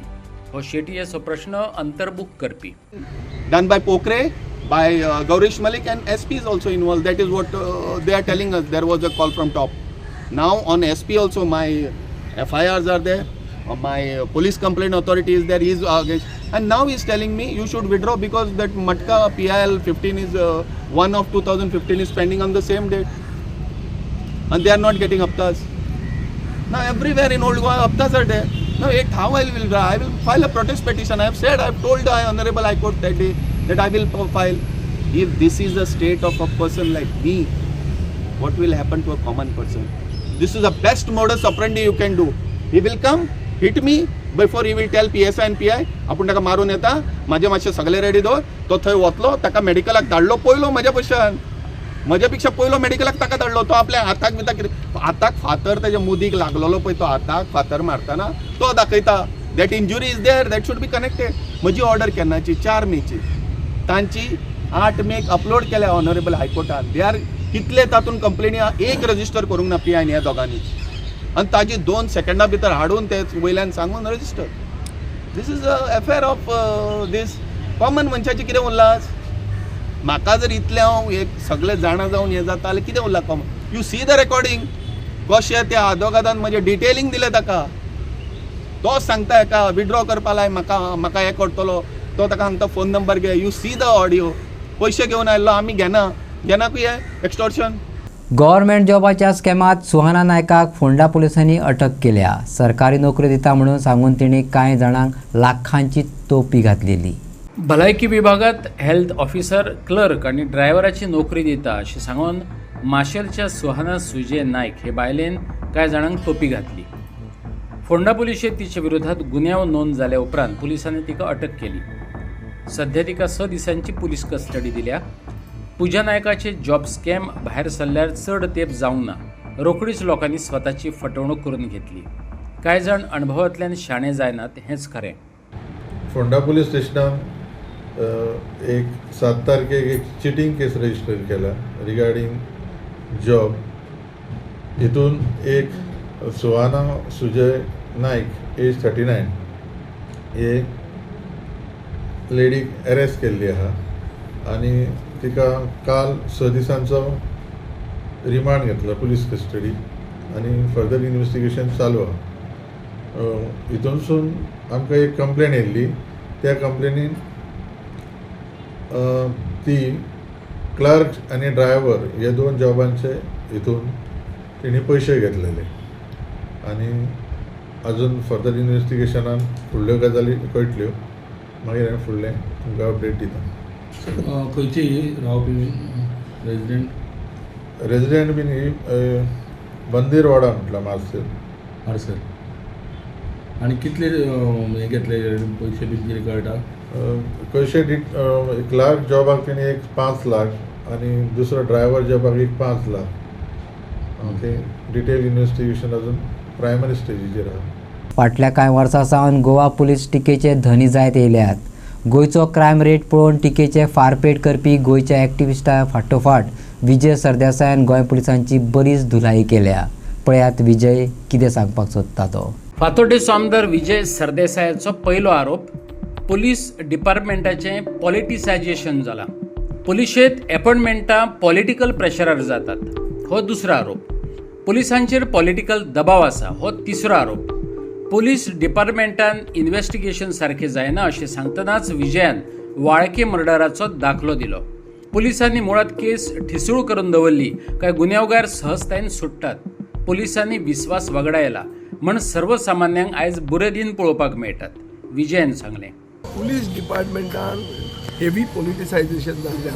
हो शेटयेचो प्रश्न अंतर्मुख करपी. Done by Pokre, by Gaurish Malik, and SP is also involved. That is what they are telling us. There was a call from top. Now on SP also my FIRs are there. My police complaint authority is there. He is against. And now he is telling me you should withdraw because that Matka PIL 15 is 1 of 2015 is pending on the same date. And they are not getting haftas. Now everywhere in Old Goa haftas are there. Now how I will file a protest petition. I have said, I have told the Honorable High Court that day that I will file. If this is the state of a person like me, what will happen to a common person? This is the best modus operandi you can do. He will come, hit me, before he will tell PSI and PI, आपण ताका मारून येता, माझे मातशे सगळे ready दवर, तो थंय वतलो, ताका मेडिकलाक धाडलो पयलो म्हज्या पयशान. म्हज्या पयलो मेडिकलाक ताका धाडलो, तो आपल्या हाताक बिताक हाताक फातर तेज्या मुदीक लागलेलो पळय तो हाताक फातर मारतना तो दाखयता. That injury is there, that should be connected. म्हजी ऑर्डर केन्नाची 4 मेची. तांची 8 मेक अपलोड केल्या ऑनरेबल हायकोर्टान. दे आर कितले तातूंत कंप्लेनी एक रजिस्टर करूंक ना PI ह्या दोगांनी. आणि ताजी 2 सेकंडा भितर हाडून ते वयल्यान सांगून register. This is a affair of this common मनशाची कितें उरलां. म्हाका जर इतले हांव एक सगळे जाणा जावन हें जाता जाल्यार कितें उरलां common. You see the recording कशें त्या आदोगादान म्हजें डिटेलिंग दिलें ताका. तो सांगता हेका विड्रॉ करपा लाय म्हाका हें करतलो. तो ताका सांगता फोन नंबर घे. You see the audio. पयशे घेवन आयल्लो आमी घेनाकूय एक्स्टॉर्शन. गव्हर्मेंट जॉबाच्या स्कॅमात सुहाना नायकाक फोंडा पोलिसांनी अटक केल्या. सरकारी नोकरी दिता म्हणून सांगून तिणी कांय जाणांक लाखांची तोपी घातलेली. भलायकी विभागात हेल्थ ऑफिसर, क्लर्क आणि ड्रायव्हराची नोकरी दिता अशें सांगून माशेलच्या सुहाना सुजय नायक हे बायलेन कांय जाणांक तोपी घातली. फोंडा पुलिशेंत तिचे विरोधात गुन्यांव नोंद जाल्या उपरांत पुलिसांनी तिका अटक केली. सध्या तिका 6 दिसांची पुलीस कस्टडी दिल्या. पूजा नायकाचे जॉब स्कॅम भायर सरल्यार चड तेंप जावंक ना. रोखडीच लोकांनी स्वताची फटवणूक करून घेतली. कांय जाण अणभवांतल्यान शाणे जायनात हेंच खरें. फोंडा पुलीस स्टेशनान एक 7 तारखेक एक चिटींग केस रजिस्टर केला रिगार्डींग जॉब. हितून एक सुहाना सुजय नायक एज 39 हे लेडीक अरेस्ट केल्ली आहा आनी तिका काल 6 दिसांचो रिमांड घेतला पुलीस कस्टडी आनी फर्दर इन्वेस्टिगेशन चालू आहा. हितूनसून आमकां एक कंप्लेन येयल्ली. त्या कंप्लेनीन ती क्लर्क आनी ड्रायव्हर हे 2 जॉबांचे हितून तिणी पयशे घेतलेले आनी अजून फर्दर इन्वेस्टिगेशनान फुडल्यो गजाली कळटल्यो. मागीर हांवें फुडलें तुमकां अपडेट दिता. खंयची रावपी रेजिडेंट बीन ही बंदीरवाडा म्हटला मार्सेल. आनी कितले हे घेतले पयशे बी कितें कळटा? पयशे क्लार्क जॉबाक तेणी एक 5 लाख आनी दुसरो ड्रायव्हर जॉबाक एक 5 लाख. ते डिटेल इन्वेस्टिगेशन अजून प्रायमरी स्टेजीचेर आहा. फाटल्या कांय वर्सां सावन गोवा पुलीस टिकेचे धनी जायत येयल्यात. गोंयचो क्रायम रेट पळोवन टिकेचे फारपेट करपी गोंयच्या एक्टिविस्टां फाटोफाट विजय सरदेसायान गोंय पुलिसांची बरीच धुलाई केल्या. पळयात विजय कितें सांगपाक सोदता तो. फातोर्डेचो आमदार विजय सरदेसायाचो पयलो आरोप पुलीस डिपार्टमेंटाचें पॉलिटिसायजेशन जालां. पुलिशेंत अपॉयंटमेंटां पॉलिटिकल प्रेशरार जातात हो दुसरो आरोप. पुलिसांचेर पॉलिटिकल दबाव आसा हो तिसरो आरोप. पुलीस डिपार्टमेंटान इन्व्हेस्टिगेशन सारकें जायना अशें सांगतनाच विजयान वाळके मर्डराचो दाखलो दिलो. पुलिसांनी मुळात केस ठिसूळ करून दवरली काय गुन्यांवकार सहजतायेन सुट्टात. पुलिसांनी विस्वास वगडायला म्हण सर्वसामान्यांक आयज बरे दिन पळोवपाक मेळटात. विजयान सांगलें. पुलीस डिपार्टमेंटान हेवी पॉलिटिसायजेशन जाल्ल्या.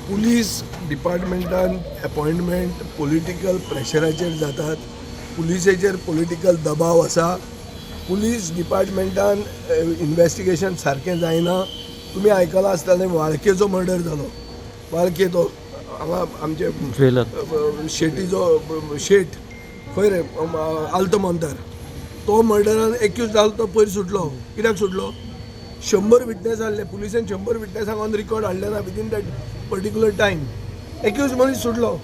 पुलीस डिपार्टमेंटान अपॉयंटमेंट पॉलिटिकल प्रेशराचेर जातात. पुलिसेचेर पॉलिटिकल दबाव आसा. पुलीस डिपार्टमेंटान इन्व्हेस्टिगेशन सारकें जायना. तुमी आयकलां आसतलें वाळकेचो मर्डर जालो. वाळके तो हांगा आमचे शेटीचो शेट खंय रे आल्तो मोंतार तो मर्डरान एक्यूज जालो. तो पयर सुटलो. कित्याक सुटलो? 100 विटनेस आहले. पुलिसेन 100 विटनेसांक ऑन रिकॉर्ड हाडले ना within that particular time. Accused मनीस सुटलो.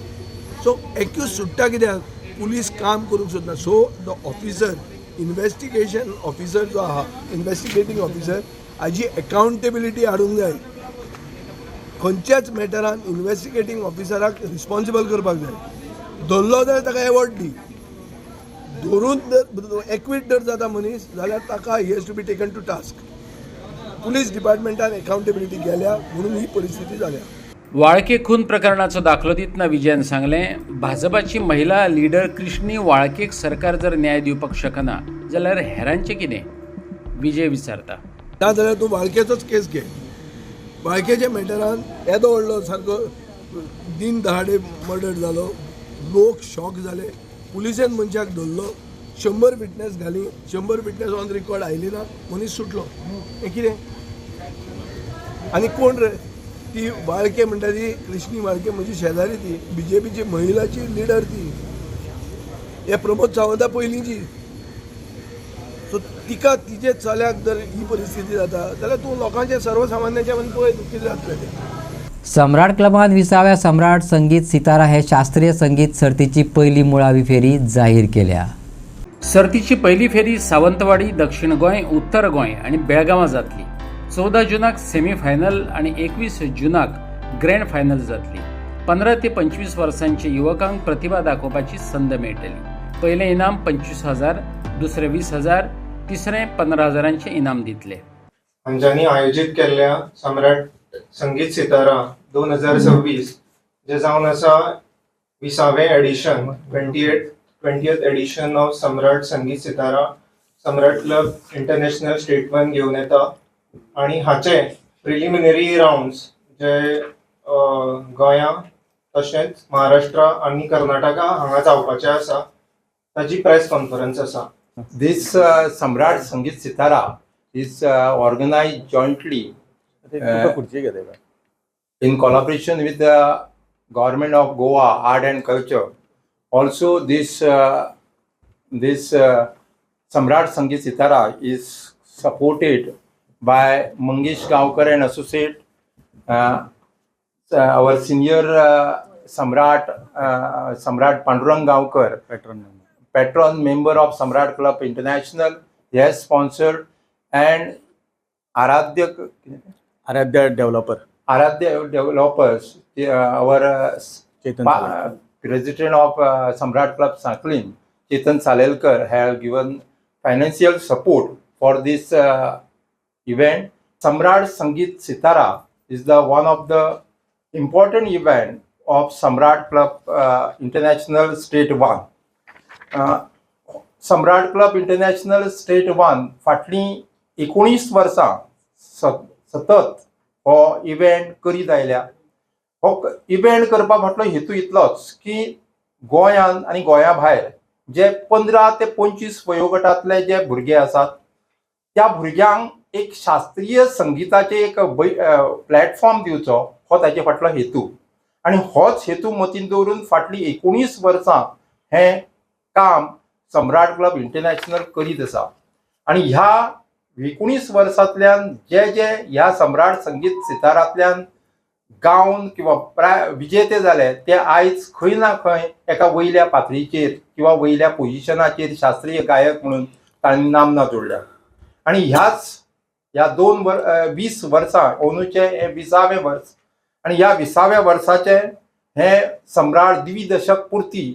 सो एक्यूज सुट्टा कित्याक? पुलीस काम करूंक सोदना. So the officer investigation officer जो आहा इन्व्हेस्टिगेटींग ऑफिसर हाजी अकाउंटेबिलिटी हाडूंक जाय. खंयच्याच मॅटरान इन्व्हेस्टिगेटींग ऑफिसराक रिस्पॉन्सिबल करपाक जाय. धरलो जाल्यार ताका एवॉर्ड दी. धरून एक्वीट जर जाता मनीस जाल्यार ताका he has to be taken to task. Police डिपार्टमेंटान अकाउंटेबिलिटी गेल्या म्हणून ही परिस्थिती जाल्या. वाळके खून प्रकरणाचो दाखलो दितना विजयान सांगलें भाजपाची महिला लिडर कृष्णी वाळकेक सरकार जर न्याय दिवपाक शकना जाल्यार हेरांचें कितें? विजय विचारता. ना जाल्यार तूं वाळकेचोच केस घे. वाळकेच्या मॅटरान येदो व्हडलो सारको दिन दहाडे मर्डर जालो. लोक शॉक जाले. पुलिसेन मनशाक धरलो. 100 विटनेस घाली. 100 विटनेस ऑन रिकॉर्ड आयली ना. मनीस सुटलो. हें कितें? आनी कोण रे ती वाळके म्हणटा ती कृष्णी वाळके म्हजी शेजारी. ती BJPची महिलाची लिडर. ती हे प्रमोद सावंता पयलींची. सो तिका तिचे चल्याक जर ही परिस्थिती जाता जाल्यार तूं लोकांचे सर्वसामान्याच्या मनात पळय कितें जातलें तें. सम्राट क्लबान 20व्या सम्राट संगीत सितारा हे शास्त्रीय संगीत सर्तीची पहिली मुळावी फेरी जाहीर केल्या. सर्तीची पहिली फेरी सावंतवाडी, दक्षिण गोंय, उत्तर गोंय आणि बेळगांवां जातली. 14 जूनाक सेमीफायनल आणि 21 जूनाक ग्रँड फायनल जातली. 15 ते 25 वर्सांचे युवकांक प्रतिभा दाखोवपाची संद मेळटली. पयलें इनाम 25,000, दुसरें 20,000, तिसरें 15,000चे इनाम दितले. हांच्यानी आयोजीत केल्ल्या सम्राट संगीत सितारा 2026 जे जावन आसा 20वें एडिशन 20th एडिशन ऑफ सम्राट संगीत सितारा सम्राट क्लब इंटरनॅशनल स्टेट 1 घेवन येता आणि हाचे प्रिलिमिनरी राउंड्स जे गोंया तशेंच महाराष्ट्रा आणि कर्नाटका हांगा जावपाचे आसा ताची प्रेस कॉन्फरन्स आसा. This Samrat Sangeet Sitara is organized jointly in collaboration with the Government of Goa Art and Culture. Also, this Samrat Sangeet Sitara is supported by Mangesh Gaonkar and Associate, our senior Samrat Pandurang Gaonkar, patron member of Samrat Club International. He has sponsored, and Aradhya Developers, our president of Samrat Club Sakhalin, Chetan Salelkar, have given financial support for this event. Samrat Sangeet Sitara is one of the important event of Samrat Club International State 1. Samrat club international state 1 फाटली 19 वर्सां सतत हो event करीत आयल्या. हो event करपा फाटलो हेतू इतलोच की गोंयान आनी गोंया भायर जे 15 ते 25 वयोगटांतले जे भुरगे आसात त्या भुरग्यांक एक शास्त्रीय संगीताचे एक प्लॅटफॉर्म दिवचो हो ताचे फाटलो हेतू. आणि होच हेतू मतीन दवरून फाटली 19 वर्सां हे काम सम्राट क्लब इंटरनॅशनल करीत आसा. आणि ह्या 19 वर्सांतल्यान जे ह्या सम्राट संगीत सितारांतल्यान गावन किंवा विजेते जाले ते आयज खंय ना खंय एका वयल्या पातळीचेर किंवा वयल्या पोजिशनाचेर शास्त्रीय गायक म्हणून तांणी नामना जोडल्या. आणि ह्या 20 वर्सां अंदूचे हे 20वें वर्स आणि ह्या 20व्या वर्साचे हे सम्राट द्विदशक पुर्ती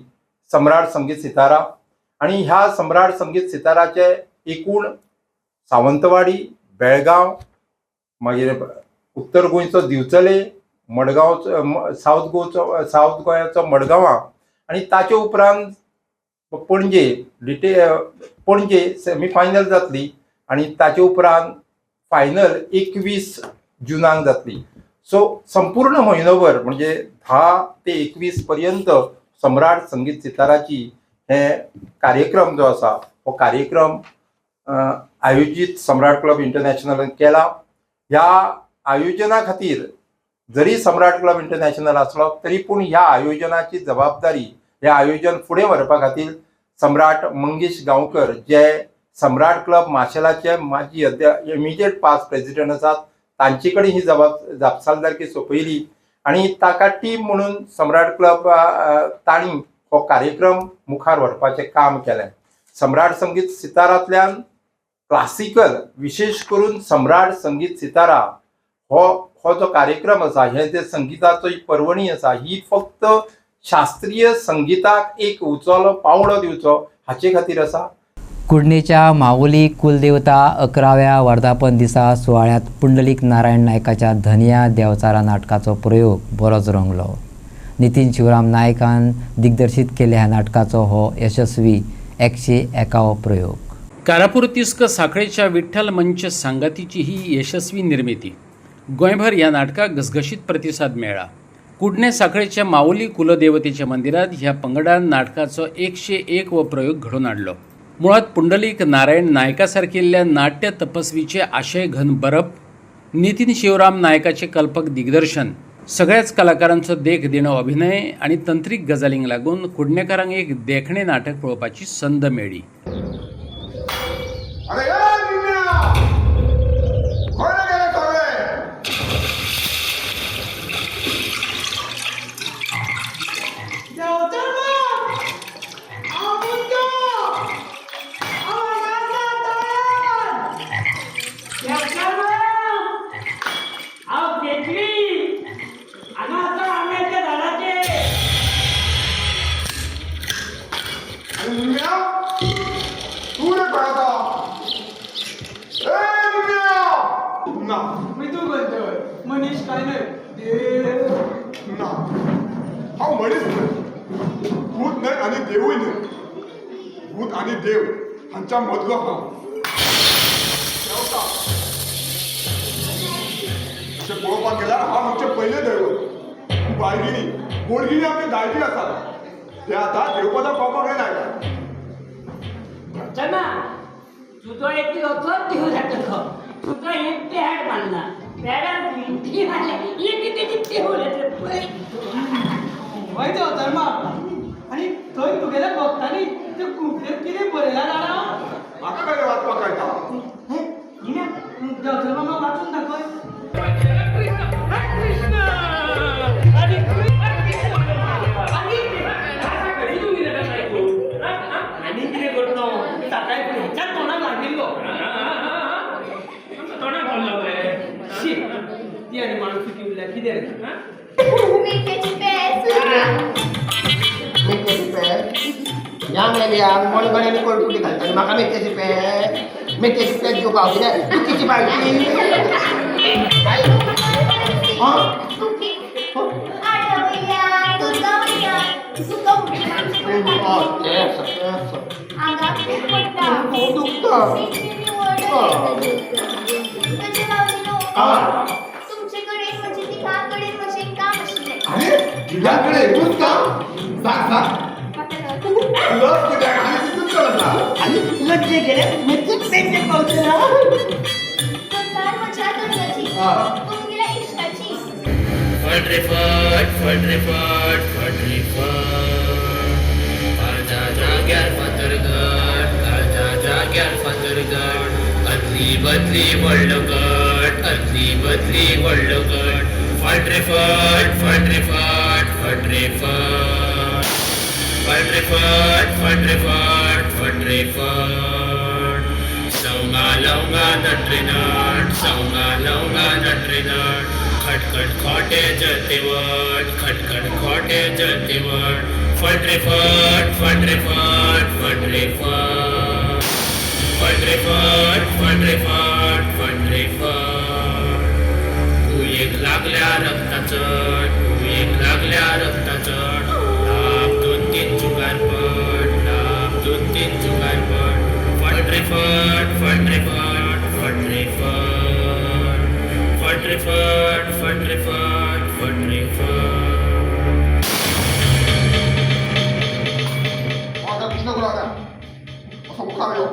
सम्राट संगीत सितारा. आणि ह्या सम्राट संगीत सिताराचे एकूण सावंतवाडी, बेळगांव, मागीर उत्तर गोंयचो दिवचले, मडगांव सावथ गोंयाचो मडगांवां आणि ताचे उपरांत पणजे सेमीफायनल जातली आणि ताचे उपरांत फायनल 21 जुनाक जातली. सो संपूर्ण म्हयनोभर म्हणजे 10 ते 21 पर्यंत सम्राट संगीत सिताराची हे कार्यक्रम जो आसा हो कार्यक्रम आयोजीत सम्राट क्लब इंटरनॅशनल केला. ह्या आयोजना खातीर जरी सम्राट क्लब इंटरनॅशनल आसलो तरी पूण ह्या आयोजनाची जबाबदारी हे आयोजन फुडें व्हरपा खातीर सम्राट मंगेश गांवकर जे सम्राट क्लब माशेलाचे माजी इमिजिएट पास्ट प्रेसिडेंट आसात तांचे कडेन ही जापसालदारकी सोपयली. आणि ताका टीम म्हणून सम्राट क्लब तांणी हो कार्यक्रम मुखार व्हरपाचें काम केलें. सम्राट संगीत सितारांतल्यान क्लासिकल विशेष करून सम्राट संगीत सितारा हो जो कार्यक्रम आसा हे जे संगीताचो पर्वणी आसा ही फक्त शास्त्रीय संगीताक एक उंचो पावंडो दिवचो हाचे खातीर आसा. कुडणीच्या माऊली कुलदेवता 11व्या वर्धापन दिसा सुवाळ्यात पुंडलीक नारायण नायकाच्या धनिया देवचारा नाटकाचो प्रयोग बरोच रंगलो. नितीन शिवराम नायकान दिग्दर्शीत केल्या ह्या नाटकाचो हो यशस्वी 101वा प्रयोग. कारापूर तिस्क साखळेच्या विठ्ठल मंच सांगातीची ही यशस्वी निर्मिती. गोंयभर या नाटकाक घसघशीत प्रतिसाद मेळ्ळा. कुडणे साखळेच्या माऊली कुलदेवतेच्या मंदिरात ह्या पंगडान नाटकाचो 101 प्रयोग घडोवन हाडलो. मुळात पुंडलीक नारायण नायका सारकिल्ल्या नाट्य तपस्वीचे आशय घन बरप, नितीन शिवराम नायकाचे कल्पक दिग्दर्शन, सगळ्याच कलाकारांचो देख दिणो अभिनय आणि तंत्रीक गजालींक लागून कुडणेकारांक एक देखणे नाटक पळोवपाची संद मेळ्ळी. मी तू बोलतोय मनीष काय नाही देव ना हा मनीस न्हय भूत न्हय आनी देवूय न्हय भूत आनी देव हांच्या मदलो हांव देवता अशें पळोवपाक गेल्यार हांव आमचें पयलें दैवत बायगिणी बोडगिणी आमची दायजी आसा ते आतां देवपदां पावपाक येनाय चना तुझो एक लोचोच दिवस जातलो तुझो एक ते हाड मारला पेडार भिंती मारले एक किती होले ते पळय वय तो धर्मा आणि थंय तुगेल्या भक्तांनी ते कुंकलेर कितें बरयला जाणा म्हाका काय वाचपाक कळटा हिने देवधर्मा म्हाका वाचून दाखय आनी कितें करतो सकाळी फुडें ह्याच्या तोंडाक लागिल्लो तोंडाक बोल्लो शी ती आनी माणूस किती उरल्या कितें रे मेथ्याची पेज या मेल्याक मणगड्यांनी कळकुटी घालता आनी म्हाका मेथ्याची पेज दिवपाक हांव कितें चुकीची पार्टी तुमच्याकडे म्हणजे ती काकडे म्हणजे काम असले अरे तुझ्याकडे एकूच काम सांग सांग लस कित्याक आनी तितूच करता आणि लज्जे गेले मेथीच पेंटे पावतला तर मजा करण्याची तुमच्या इष्टाची फट रे फट काळजा जाग्यार फातरगड अदली बदली व्हडलो गट फट रे फट सौंगा लवंगा नटरे नट खटखट खोटे जलते वट फट रे फट एक लागल्या रक्ता चढ लाभ 2-3 जुगार पड फट रे आता कृष्ण करू आता असं मुखार येऊ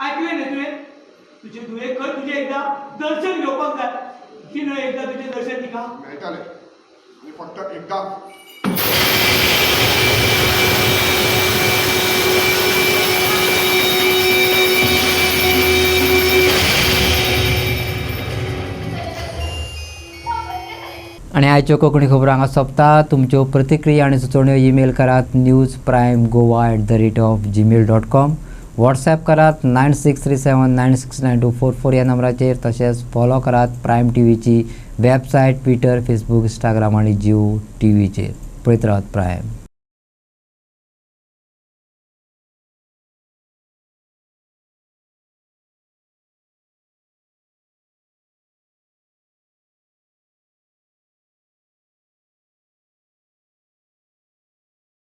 ऐकले ना तुवें तुझे दुये खंय तुझे एकदा दर्शन घेवपाक जाय की न्हय एकदा तुझे दर्शन तिका मेळटालें आनी फक्त एकदा आणि आयच्यो कोंकणी खबरो हांगा सोंपता. तुमच्यो प्रतिक्रिया आनी सुचोवण्यो ईमेल करात newsprimegoa@gmail.com. व्हॉट्सॲप करात 9637969244 ह्या नंबराचेर. तशेंच फॉलो करात प्रायम टीव्हीची वेबसायट, ट्विटर, फेसबूक, इंस्टाग्राम आनी जिओ टीव्हीचेर. पळयत रावात प्रायम.